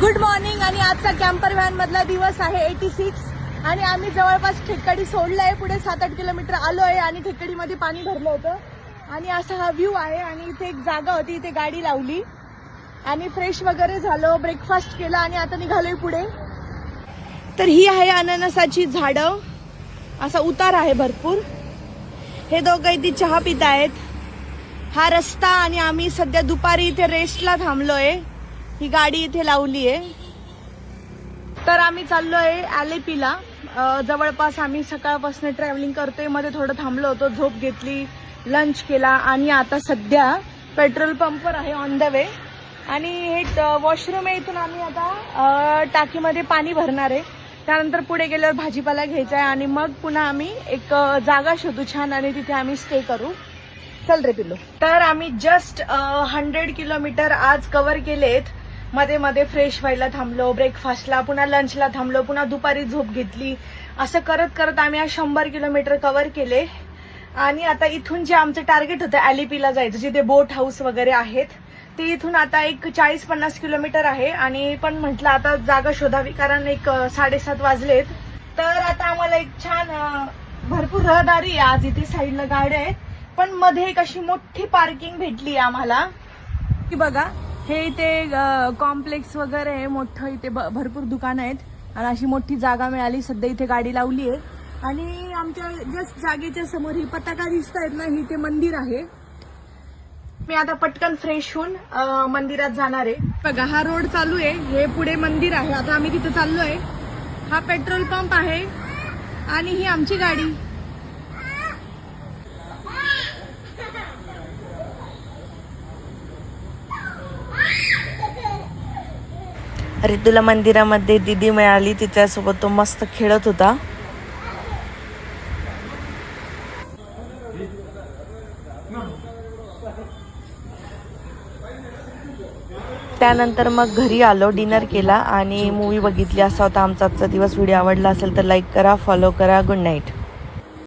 Good morning. आणि आजचा camper van मधला दिवस आहे 86 आणि आम्ही जवळपास ठेकडी सोडलाय. पुढे 7-8 किलोमीटर आलोय आणि ठेकडीमध्ये पाणी भरलं होतं आणि असा हा व्ह्यू आहे. आणि इथे एक जागा होती, इथे गाडी लावली आणि फ्रेश वगैरे झालो, ब्रेकफास्ट केला आणि आता निघालोय पुढे. तर ही आहे अननसाची झाडं, असा उतार आहे भरपूर. हे दोघं इथे चहा पित आहेत. हा रस्ता आणि आम्ही सध्या दुपारी इथे रेस्टला थांबलोय. ही गाडी इथे लावली आहे. तर आम्ही चाललोय आलेपीला. जवळपास आम्ही सकाळपासून ट्रॅव्हलिंग करतोय, मध्ये थोडं थांबलो होतो, झोप घेतली, लंच केला आणि आता सध्या पेट्रोल पंपवर आहे ऑन द वे. आणि हे वॉशरूम आहे, इथून आम्ही आता टाकीमध्ये पाणी भरणार आहे. त्यानंतर पुढे गेल्यावर भाजीपाला घ्यायचा आहे आणि मग पुन्हा आम्ही एक जागा शोधू छान आणि तिथे आम्ही स्टे करू. चल रे पिल्लू. तर आम्ही जस्ट 100 किलोमीटर आज कव्हर केलेत. मध्ये मध्ये फ्रेश व्हायला थांबलो, ब्रेकफास्टला, पुन्हा लंचला थांबलो, पुन्हा दुपारी झोप घेतली. असं करत करत आम्ही आज 100 किलोमीटर कव्हर केले. आणि आता इथून जे आमचं टार्गेट होतं आलेपीला जायचं, जिथे बोट हाऊस वगैरे आहेत, ते इथून आता एक 40-50 किलोमीटर आहे. आणि पण म्हटलं आता जागा शोधावी, कारण एक 7:30 वाजलेत. तर आता आम्हाला एक छान भरपूर रहदारी आहे आज. इथे साईडला गाड्या आहेत, पण मध्ये एक अशी मोठी पार्किंग भेटली आम्हाला की बघा, हे इथे कॉम्प्लेक्स वगैरे आहे मोठं, इथे भरपूर दुकानं आहेत आणि अशी मोठी जागा मिळाली. सध्या इथे गाडी लावली आहे आणि आमच्या जस्ट जागेच्या समोर ही पताका दिसत आहेत ना, ही ते मंदिर आहे. मी आता पटकन फ्रेश होऊन मंदिरात जाणार आहे. बघा हा रोड चालू आहे, हे पुढे मंदिर आहे. आता आम्ही तिथे चाललोय. हा पेट्रोल पंप आहे आणि ही आमची गाडी. अरे तुला मंदिरामध्ये दीदी मिळाली, तिच्यासोबत तो मस्त खेळत होता. त्यानंतर मग घरी आलो, डिनर केला आणि मूवी बघितली. असा होता आमचा आजचा दिवस. व्हिडिओ आवडला असेल तर लाईक करा, फॉलो करा. Good night.